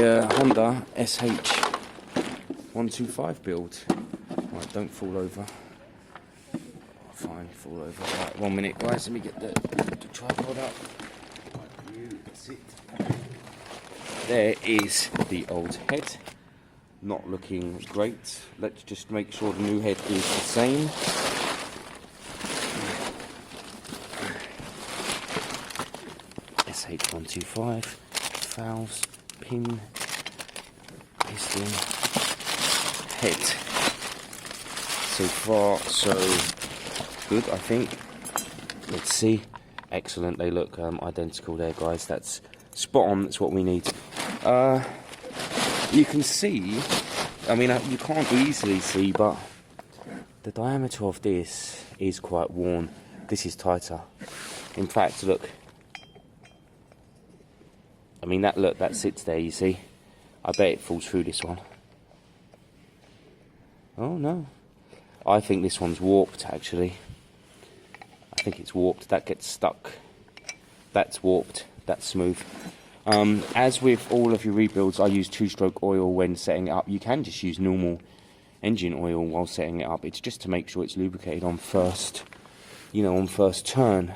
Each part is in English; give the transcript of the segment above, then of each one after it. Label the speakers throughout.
Speaker 1: the Honda sh125 build. Right, don't fall over. Fine, fall over. Right, 1 minute, guys. Let me get the tripod up. That's it. There is the old head. Not looking great. Let's just make sure the new head is the same. sh125, valves, pin, piston, head. So far, so good, I think. Let's see. Excellent. They look identical there, guys. That's spot on. That's what we need. You can see, I mean, you can't easily see, but the diameter of this is quite worn. This is tighter. In fact, look. I mean, that sits there, you see. I bet it falls through this one. Oh, no. I think this one's warped, actually. I think it's warped. That gets stuck. That's warped. That's smooth. As with all of your rebuilds, I use 2-stroke oil when setting it up. You can just use normal engine oil while setting it up. It's just to make sure it's lubricated on first, on first turn.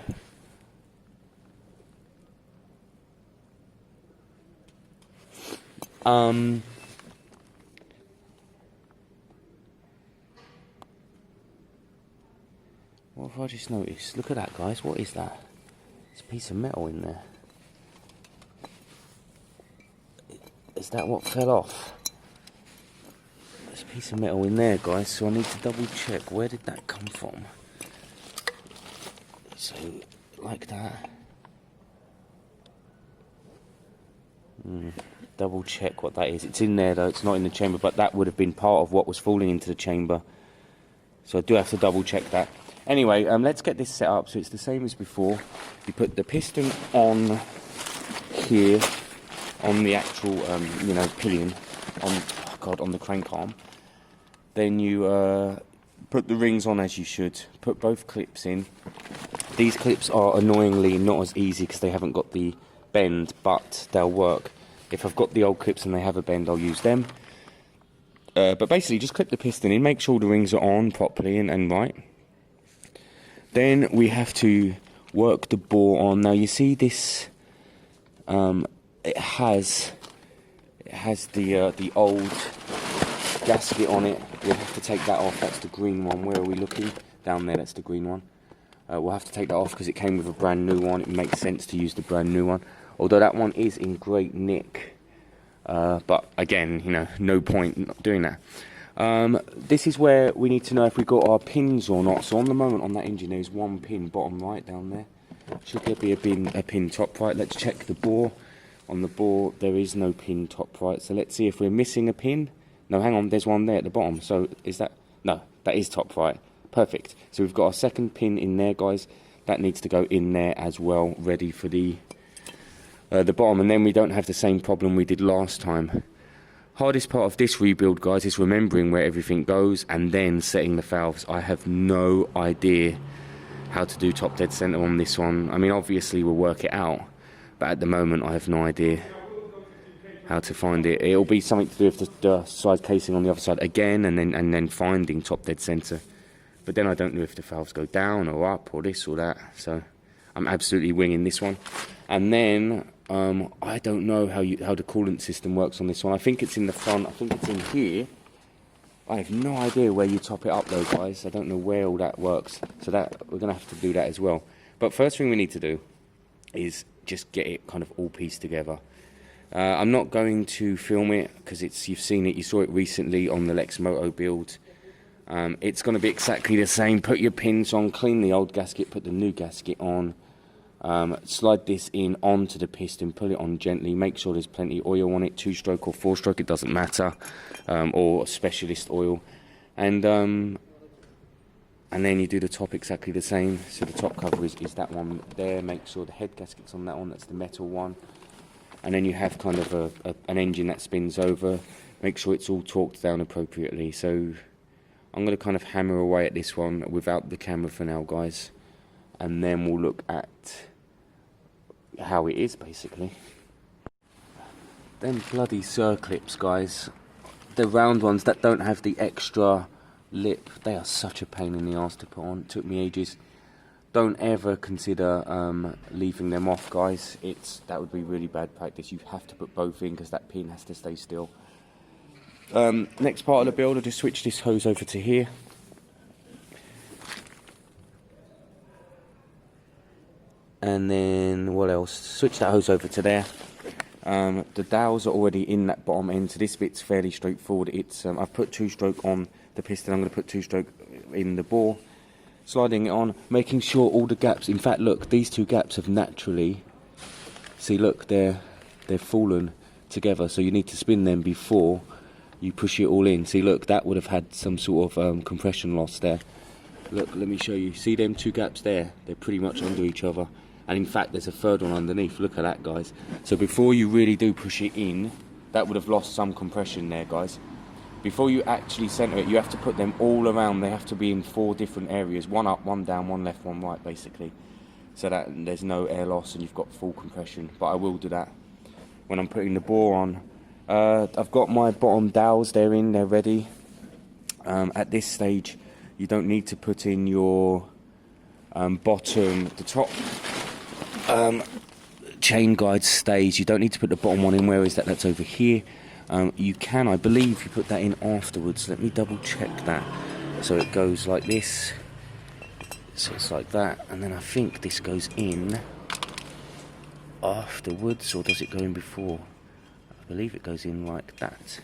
Speaker 1: What have I just noticed? Look at that, guys. What is that? It's a piece of metal in there. Is that what fell off? There's a piece of metal in there, guys, so I need to double check. Where did that come from? So, like that. Double check what that is. It's in there, though. It's not in the chamber, but that would have been part of what was falling into the chamber. So I do have to double check that. Anyway, let's get this set up so it's the same as before. You put the piston on here, on the actual, pillion, on the crank arm. Then you put the rings on as you should. Put both clips in. These clips are annoyingly not as easy because they haven't got the bend, but they'll work. If I've got the old clips and they have a bend, I'll use them. But basically, just clip the piston in, make sure the rings are on properly and right. Then we have to work the bore on. Now you see this, it has the old gasket on it. We'll have to take that off. That's the green one. Where are we looking? Down there, that's the green one. We'll have to take that off because it came with a brand new one. It makes sense to use the brand new one. Although that one is in great nick. But again, no point not doing that. This is where we need to know if we got our pins or not. So on the moment on that engine there's one pin bottom right down there. Should there be a pin top right? Let's check the bore. On the bore there is no pin top right. So let's see if we're missing a pin. No, hang on, there's one there at the bottom. So is that? No, that is top right. Perfect. So we've got our second pin in there, guys. That needs to go in there as well, ready for the bottom, and then we don't have the same problem we did last time. Hardest part of this rebuild, guys, is remembering where everything goes and then setting the valves. I have no idea how to do top dead center on this one. I mean, obviously we'll work it out, but at the moment I have no idea how to find it. It'll be something to do with the side casing on the other side again, and then finding top dead center. But then I don't know if the valves go down or up or this or that. So I'm absolutely winging this one. And then I don't know how the coolant system works on this one. I think it's in the front. I think it's in here. I have no idea where you top it up though, guys. I don't know where all that works. So that we're going to have to do that as well. But first thing we need to do is just get it kind of all pieced together. I'm not going to film it because you've seen it. You saw it recently on the Lex Moto build. It's going to be exactly the same. Put your pins on, clean the old gasket, put the new gasket on. Slide this in onto the piston, pull it on gently, make sure there's plenty of oil on it, 2-stroke or 4-stroke, it doesn't matter, or specialist oil, and then you do the top exactly the same. So the top cover is that one there. Make sure the head gasket's on that one, that's the metal one, and then you have kind of an engine that spins over. Make sure it's all torqued down appropriately. So I'm going to kind of hammer away at this one without the camera for now, guys, and then we'll look at how it is basically. Them bloody circlips, guys. The round ones that don't have the extra lip, they are such a pain in the arse to put on. It took me ages. Don't ever consider leaving them off, guys. That would be really bad practice. You have to put both in because that pin has to stay still. Next part of the build, I'll just switch this hose over to here. And then what else? Switch that hose over to there. The dowels are already in that bottom end, so this bit's fairly straightforward. I've put 2-stroke on the piston. I'm going to put 2-stroke in the bore, sliding it on, making sure all the gaps. In fact, look, these 2 gaps have naturally. See, look, they're fallen together. So you need to spin them before you push it all in. See, look, that would have had some sort of compression loss there. Look, let me show you. See them 2 gaps there? They're pretty much under each other. And in fact, there's a third one underneath. Look at that, guys. So before you really do push it in, that would have lost some compression there, guys. Before you actually center it, you have to put them all around. They have to be in 4 different areas. 1 up, 1 down, 1 left, 1 right, basically. So that there's no air loss and you've got full compression. But I will do that when I'm putting the bore on. I've got my bottom dowels. They're in, they're ready. At this stage, you don't need to put in your the top chain guide stays. You don't need to put the bottom one in. Where is that? That's over here. You can, I believe, you put that in afterwards. Let me double check that. So it goes like this. So it's like that, and then I think this goes in afterwards, or does it go in before? I believe it goes in like that.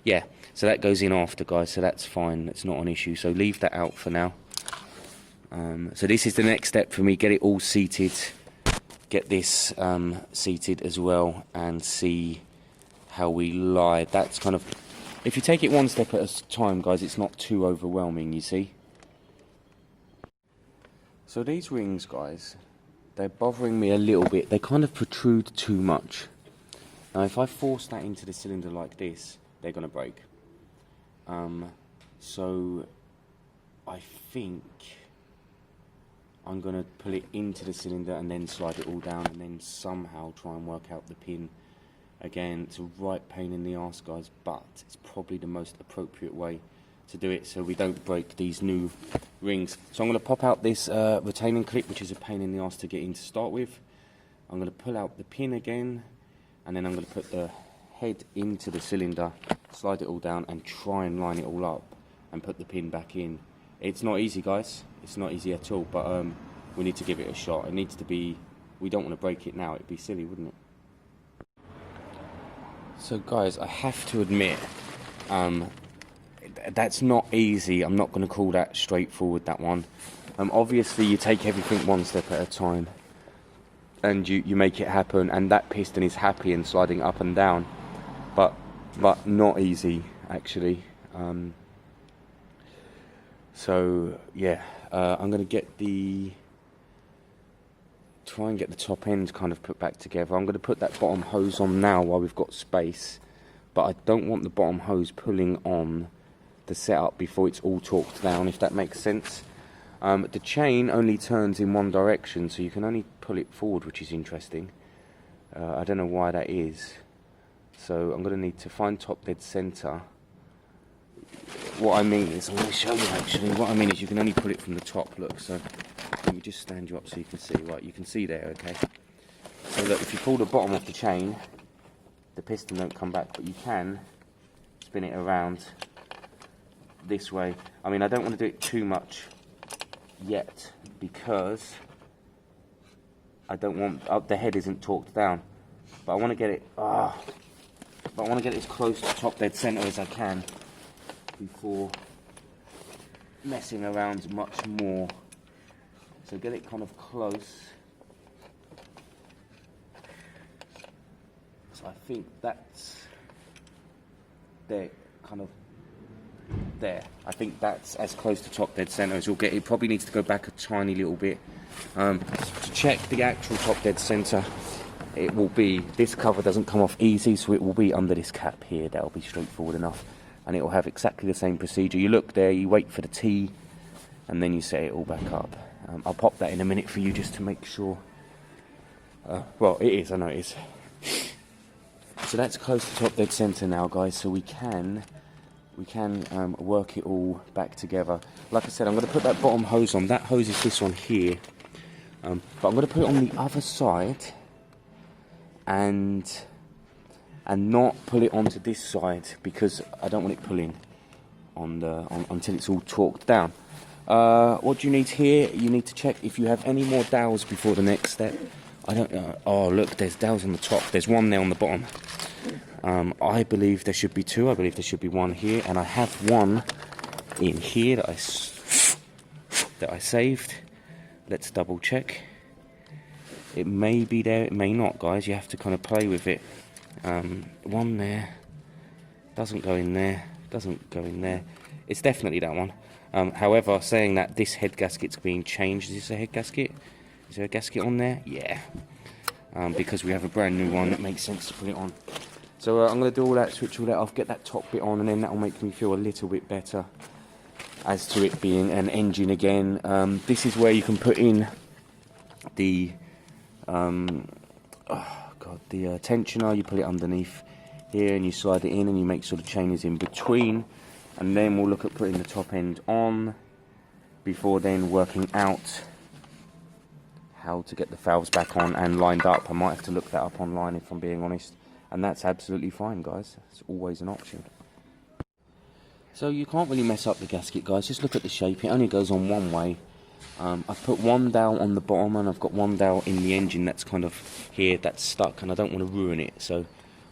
Speaker 1: Yeah, so that goes in after, guys, so that's fine. That's not an issue. So leave that out for now. So this is the next step for me. Get it all seated. Get this seated as well, and see how we lie. That's kind of, if you take it one step at a time, guys, it's not too overwhelming, you see. So these rings, guys, they're bothering me a little bit. They kind of protrude too much. Now if I force that into the cylinder like this, they're going to break. So I think I'm going to pull it into the cylinder and then slide it all down, and then somehow try and work out the pin. Again, it's a right pain in the arse, guys, but it's probably the most appropriate way to do it so we don't break these new rings. So I'm going to pop out this retaining clip, which is a pain in the arse to get in to start with. I'm going to pull out the pin again, and then I'm going to put the head into the cylinder, slide it all down, and try and line it all up and put the pin back in. It's not easy, guys. It's not easy at all, but we need to give it a shot. It needs to be, we don't want to break it now. It'd be silly, wouldn't it? So, guys, I have to admit, that's not easy. I'm not going to call that straightforward, that one. Obviously, you take everything one step at a time, and you make it happen, and that piston is happy and sliding up and down, but not easy, actually. So yeah, I'm going to try and get the top end kind of put back together. I'm going to put that bottom hose on now while we've got space, but I don't want the bottom hose pulling on the setup before it's all torqued down, if that makes sense. The chain only turns in one direction, so you can only pull it forward, which is interesting. I don't know why that is. So I'm going to need to find top dead center. What I mean is, I'm going to show you actually, what I mean is you can only pull it from the top, look, so let me just stand you up so you can see, right, you can see there, okay. So look, if you pull the bottom off the chain, the piston don't come back, but you can spin it around this way. I mean, I don't want to do it too much yet, because I don't want, the head isn't torqued down, but I want to get it, but I want to get it as close to top dead center as I can before messing around much more. So get it kind of close. So I think that's there, kind of there. I think that's as close to top dead center as you'll get. It probably needs to go back a tiny little bit. To check the actual top dead center, it will be, this cover doesn't come off easy, so it will be under this cap here. That'll be straightforward enough, and it will have exactly the same procedure. You look there, you wait for the T, and then you set it all back up. I'll pop that in a minute for you just to make sure. Well, it is, I know it is. So that's close to top dead center now, guys, so we can work it all back together. Like I said, I'm going to put that bottom hose on. That hose is this one here, but I'm going to put it on the other side and not pull it onto this side, because I don't want it pulling until it's all torqued down. What do you need here? You need to check if you have any more dowels before the next step. I don't know. Oh, look, there's dowels on the top. There's one there on the bottom. I believe there should be two. I believe there should be one here, and I have one in here that I saved. Let's double check. It may be there, it may not, guys. You have to kind of play with it. One there. Doesn't go in there. Doesn't go in there. It's definitely that one. However, saying that, this head gasket's being changed. Is this a head gasket? Is there a gasket on there? Yeah. Because we have a brand new one, it makes sense to put it on. So I'm going to do all that, switch all that off, get that top bit on, and then that will make me feel a little bit better as to it being an engine again. This is where you can put in the tensioner. You put it underneath here and you slide it in, and you make sure the chain is in between, and then we'll look at putting the top end on before then working out how to get the valves back on and lined up. I might have to look that up online, if I'm being honest, and that's absolutely fine, guys. It's always an option. So you can't really mess up the gasket, guys. Just look at the shape. It only goes on one way. I've put one dowel on the bottom, and I've got one dowel in the engine that's kind of here, that's stuck, and I don't want to ruin it, so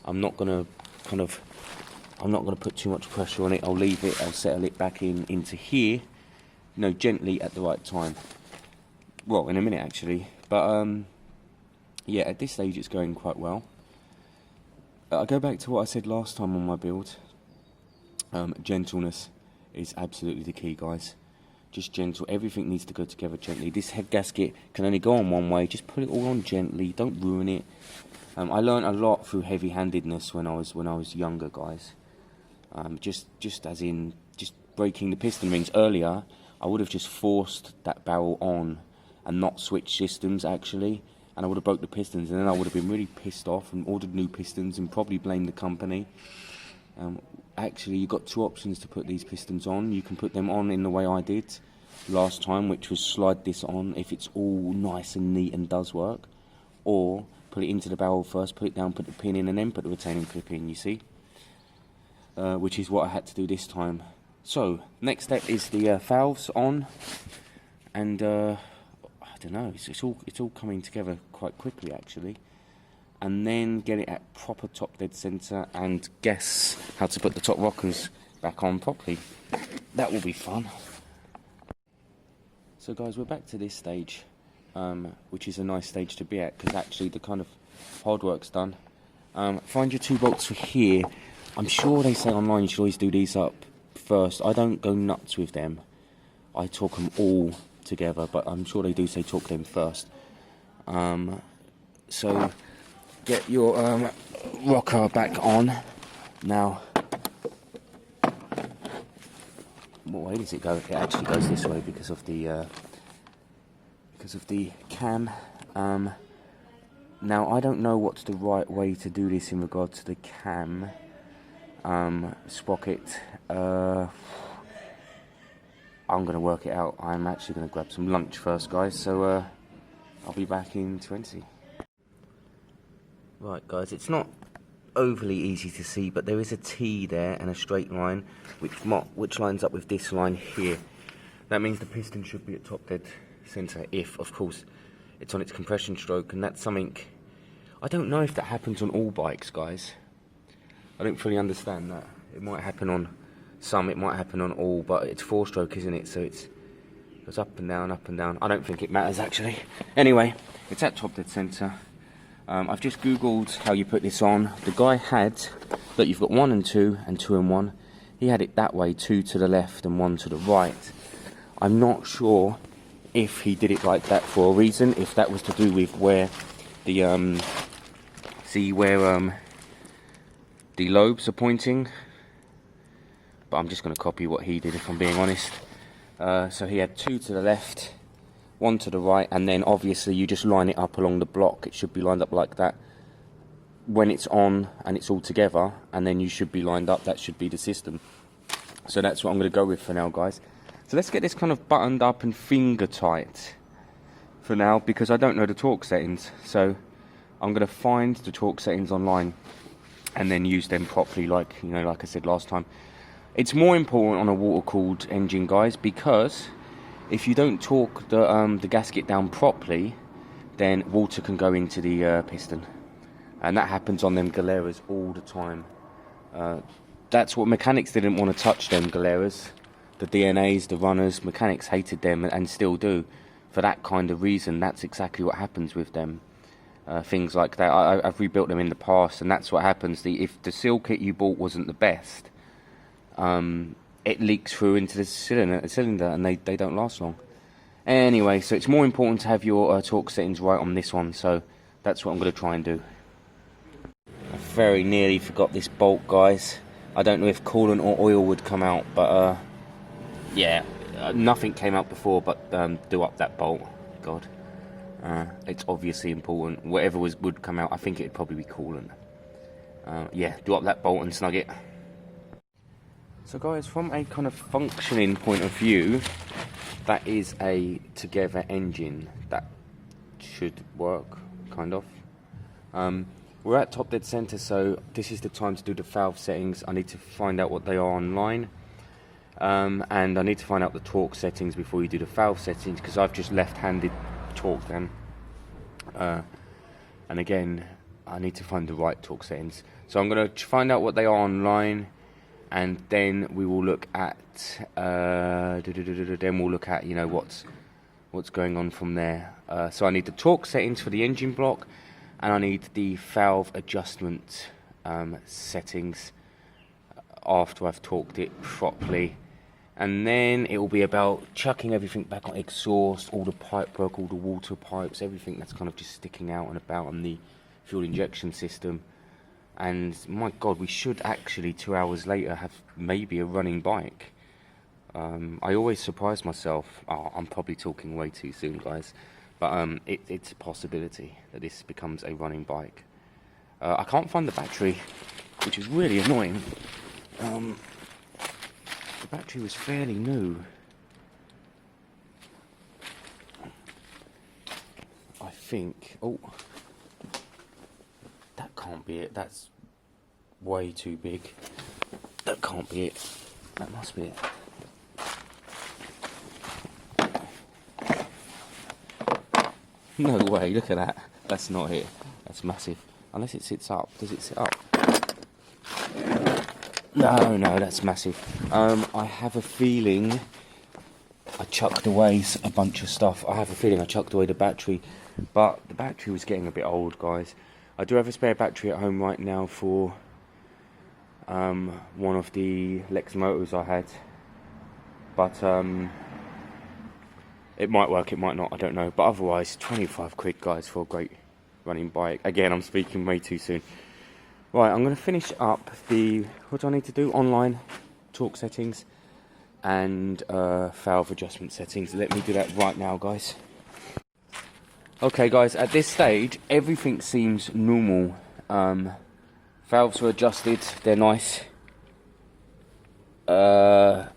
Speaker 1: I'm not going to put too much pressure on it. I'll leave it, I'll settle it back into here, you know, gently at the right time. Well, in a minute actually, but yeah, at this stage it's going quite well. I go back to what I said last time on my build. Gentleness is absolutely the key, guys. Just gentle. Everything needs to go together gently. This head gasket can only go on one way. Just put it all on gently. Don't ruin it. I learned a lot through heavy-handedness when I was younger, guys. Just as in just breaking the piston rings earlier, I would have just forced that barrel on and not switched systems actually, and I would have broke the pistons, and then I would have been really pissed off and ordered new pistons and probably blamed the company. Actually, you've got two options to put these pistons on. You can put them on in the way I did last time, which was slide this on if it's all nice and neat and does work, or put it into the barrel first, put it down, put the pin in, and then put the retaining clip in, you see? Which is what I had to do this time. So, next step is the valves on, and I don't know, it's all coming together quite quickly actually. And then get it at proper top dead center and guess how to put the top rockers back on properly. That will be fun. So guys, we're back to this stage, which is a nice stage to be at, because actually the kind of hard work's done. Find your 2 bolts for here. I'm sure they say online you should always do these up first. I don't go nuts with them. I torque them all together, but I'm sure they do say torque them first. So get your rocker back on. Now, what way does it go? It actually goes this way because of the cam. Now I don't know what's the right way to do this in regard to the cam sprocket. I'm going to work it out. I'm actually going to grab some lunch first, guys, so I'll be back in 20. Right, guys, it's not overly easy to see, but there is a T there and a straight line which lines up with this line here. That means the piston should be at top dead center if, of course, it's on its compression stroke, and that's something, I don't know if that happens on all bikes, guys. I don't fully understand that. It might happen on some, it might happen on all, but it's 4-stroke, isn't it? So it goes up and down, up and down. I don't think it matters, actually. Anyway, it's at top dead center. I've just googled how you put this on. The guy had, look, you've got 1 and 2 and 2 and 1. He had it that way, 2 to the left and 1 to the right. I'm not sure if he did it like that for a reason, if that was to do with where the the lobes are pointing, but I'm just going to copy what he did, if I'm being honest. So he had 2 to the left, 1 to the right, and then obviously you just line it up along the block. It should be lined up like that. when it's on and it's all together, and then you should be lined up. That should be the system. So that's what I'm going to go with for now, guys. So let's get this kind of buttoned up and finger tight for now, because I don't know the torque settings. So I'm going to find the torque settings online and then use them properly, like I said last time. It's more important on a water-cooled engine, guys, because if you don't torque the gasket down properly, then water can go into the piston, and that happens on them Galeras all the time. That's what mechanics didn't want to touch, them Galeras, the DNAs, the runners. Mechanics hated them and still do for that kind of reason. That's exactly what happens with them. Things like that. I've rebuilt them in the past, and that's what happens. If the seal kit you bought wasn't the best, it leaks through into the cylinder, and they don't last long. Anyway, so it's more important to have your torque settings right on this one, so that's what I'm going to try and do. I very nearly forgot this bolt, guys. I don't know if coolant or oil would come out, but yeah, nothing came out before, but do up that bolt. God, it's obviously important. Whatever would come out, I think it'd probably be coolant. Yeah, do up that bolt and snug it. So guys, from a kind of functioning point of view, that is a together engine. That should work, kind of. We're at top dead center, so this is the time to do the valve settings. I need to find out what they are online, and I need to find out the torque settings before you do the valve settings, because I've just left-handed torque them. And again, I need to find the right torque settings. So I'm going to find out what they are online, and then we will look at what's going on from there. So I need the torque settings for the engine block, and I need the valve adjustment settings after I've torqued it properly. And then it will be about chucking everything back on exhaust, all the pipe work, all the water pipes, everything that's kind of just sticking out and about on the fuel injection system. And my God, we should actually 2 hours later have maybe a running bike. I always surprise myself. I'm probably talking way too soon, guys, but it's a possibility that this becomes a running bike. I can't find the battery, which is really annoying. The battery was fairly new. I think. Oh, that can't be it. That's way too big. That can't be it. That must be it. No way, look at that. That's not it. That's massive. Unless it sits up. Does it sit up? No, that's massive. I have a feeling I chucked away a bunch of stuff. I have a feeling I chucked away the battery, but the battery was getting a bit old, guys. I do have a spare battery at home right now for one of the Lex motors I had, but it might work, it might not, I don't know. But otherwise, 25 quid, guys, for a great running bike. Again, I'm speaking way too soon. Right, I'm going to finish up what do I need to do? Online torque settings and valve adjustment settings. Let me do that right now, guys. Okay, guys, at this stage, everything seems normal. Valves were adjusted, they're nice. We're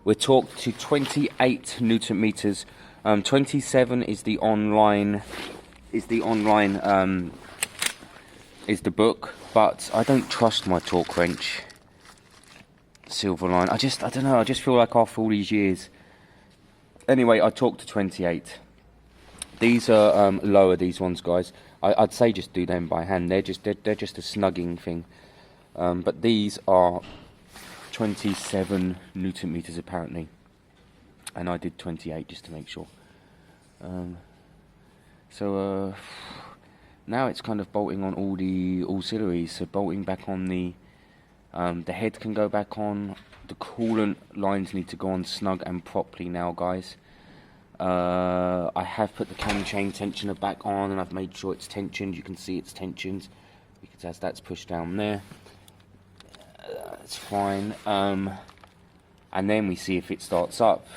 Speaker 1: torqued to 28 Newton meters. 27 is the online, is the book, but I don't trust my torque wrench. Silverline. I don't know, I just feel like after all these years. Anyway, I torqued to 28. These are lower, these ones, guys. I'd say just do them by hand. They're just a snugging thing. But these are 27 Newton meters apparently, and I did 28 just to make sure. So now it's kind of bolting on all the auxiliaries. So bolting back on the head can go back on. The coolant lines need to go on snug and properly now, guys. I have put the cam chain tensioner back on, and I've made sure it's tensioned. You can see it's tensioned because as that's pushed down there, that's fine. And then we see if it starts up,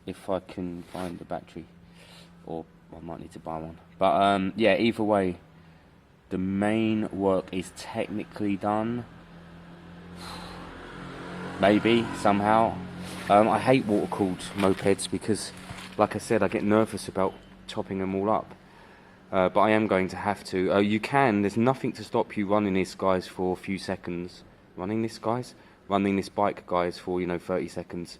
Speaker 1: if I can find the battery, or I might need to buy one. But yeah, either way, the main work is technically done. Maybe, somehow. I hate water-cooled mopeds because, like I said, I get nervous about topping them all up. But I am going to have to. You can, there's nothing to stop you running this, guys, for a few seconds. Running this bike, guys, for, 30 seconds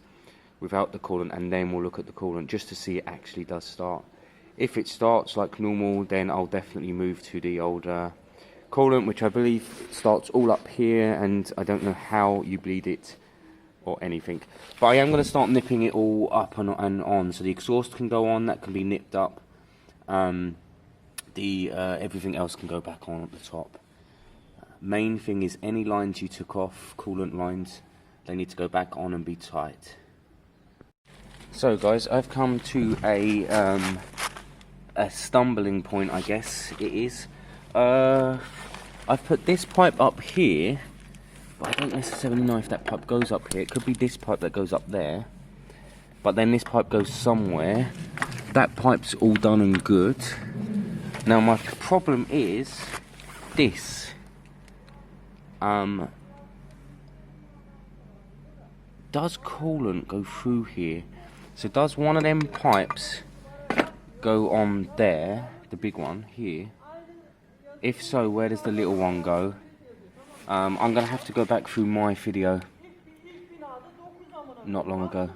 Speaker 1: without the coolant, and then we'll look at the coolant just to see it actually does start. If it starts like normal, then I'll definitely move to the old coolant, which I believe starts all up here, and I don't know how you bleed it or anything. But I am going to start nipping it all up and on, so the exhaust can go on, that can be nipped up. Everything else can go back on at the top. Main thing is any lines you took off, coolant lines, they need to go back on and be tight. So guys, I've come to a stumbling point, I guess it is. I've put this pipe up here, but I don't necessarily know if that pipe goes up here. It could be this pipe that goes up there, but then this pipe goes somewhere. That pipe's all done and good. Now my problem is this. Does coolant go through here? So does one of them pipes go on there, the big one here? If so, where does the little one go? I'm gonna have to go back through my video not long ago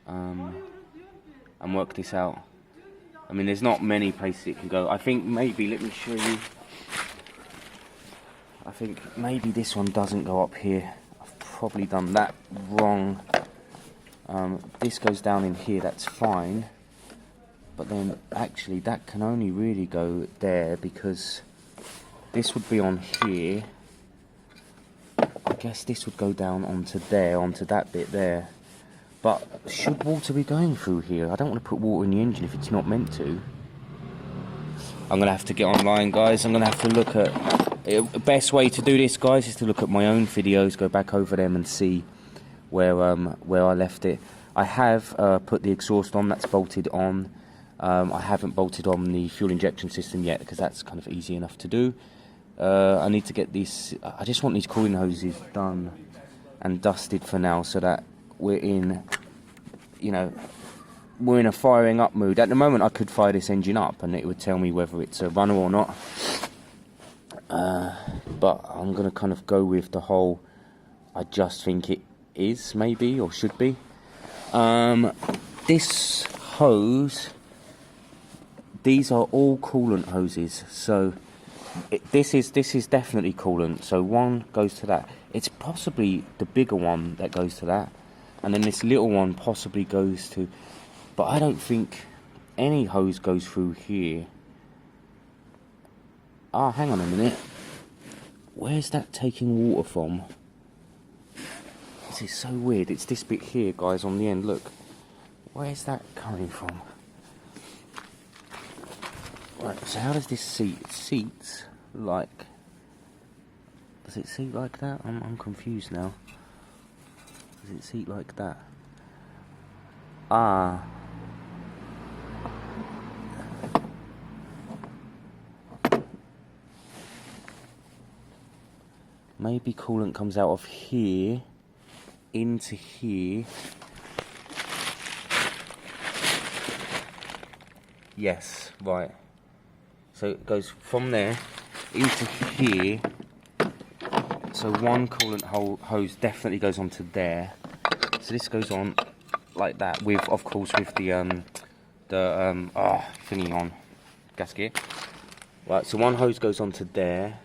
Speaker 1: and work this out. I mean, there's not many places it can go. I think maybe, let me show you. I think maybe this one doesn't go up here. I've probably done that wrong. This goes down in here, that's fine. But then actually that can only really go there because this would be on here. I guess this would go down onto there, onto that bit there. But should water be going through here? I don't want to put water in the engine if it's not meant to. I'm going to have to get online, guys. I'm going to have to look at... The best way to do this, guys, is to look at my own videos, go back over them and see where I left it. I have put the exhaust on, that's bolted on. I haven't bolted on the fuel injection system yet because that's kind of easy enough to do. I need to get these... I just want these cooling hoses done and dusted for now so that we're in, we're in a firing up mood. At the moment I could fire this engine up and it would tell me whether it's a runner or not. But I'm going to kind of go with the whole, I just think it is, maybe, or should be. This hose, these are all coolant hoses, so this is definitely coolant. So one goes to that. It's possibly the bigger one that goes to that, and then this little one possibly goes to, but I don't think any hose goes through here. Ah, hang on a minute. Where's that taking water from? This is so weird. It's this bit here, guys, on the end. Look. Where's that coming from? Right, so how does this seat? It seats like... Does it seat like that? I'm confused now. Does it seat like that? Ah. Maybe coolant comes out of here into here. Yes, right. So it goes from there into here. So one coolant hose definitely goes onto there. So this goes on like that with, of course, with the thingy on, gasket. Right, so one hose goes onto there.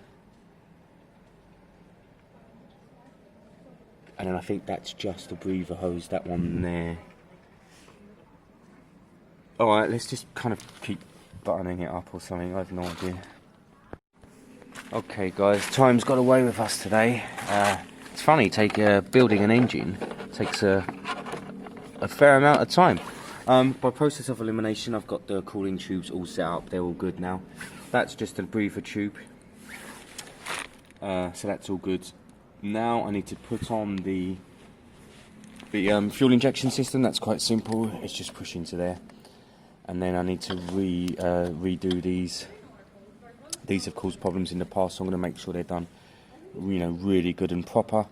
Speaker 1: And then I think that's just a breather hose, that one there. Alright, let's just kind of keep buttoning it up or something, I have no idea. Okay guys, time's got away with us today. It's funny, building an engine takes a fair amount of time. By process of elimination, I've got the cooling tubes all set up, they're all good now. That's just a breather tube. So that's all good. Now I need to put on the fuel injection system. That's quite simple, it's just push into there. And then I need to redo these These have caused problems in the past, so I'm going to make sure they're done, you know, really good and proper.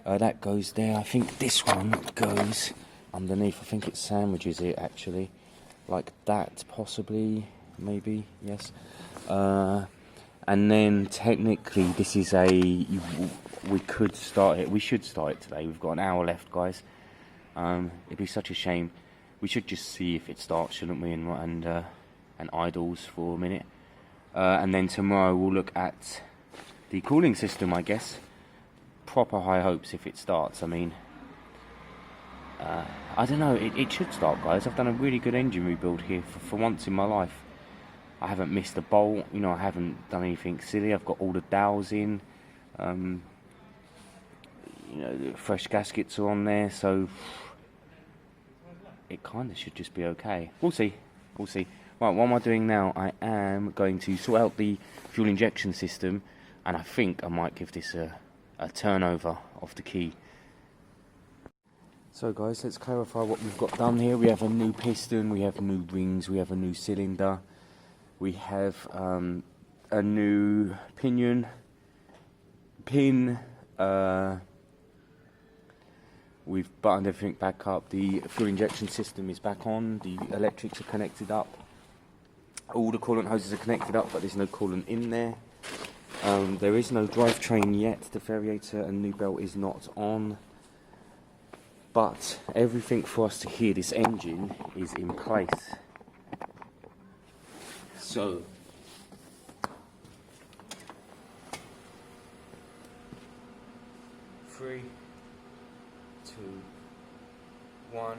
Speaker 1: That goes there. I think this one goes underneath. I think it sandwiches it actually, like that, possibly, maybe, yes. And then technically this is we could start it. We should start it today. We've got an hour left, guys. It'd be such a shame. We should just see if it starts, shouldn't we? And idles for a minute. And then tomorrow we'll look at the cooling system, I guess. Proper high hopes if it starts. I mean, I don't know. It should start, guys. I've done a really good engine rebuild here for once in my life. I haven't missed a bolt, you know, I haven't done anything silly. I've got all the dowels in, you know, the fresh gaskets are on there, so it kind of should just be okay. We'll see, we'll see. Right, what am I doing now? I am going to sort out the fuel injection system, and I think I might give this a turnover of the key. So guys, let's clarify what we've got done here. We have a new piston, we have new rings, we have a new cylinder. We have a new pin. We've buttoned everything back up. The fuel injection system is back on. The electrics are connected up. All the coolant hoses are connected up, but there's no coolant in there. There is no drivetrain yet. The variator and new belt is not on. But everything for us to hear this engine is in place. So, three, two, one.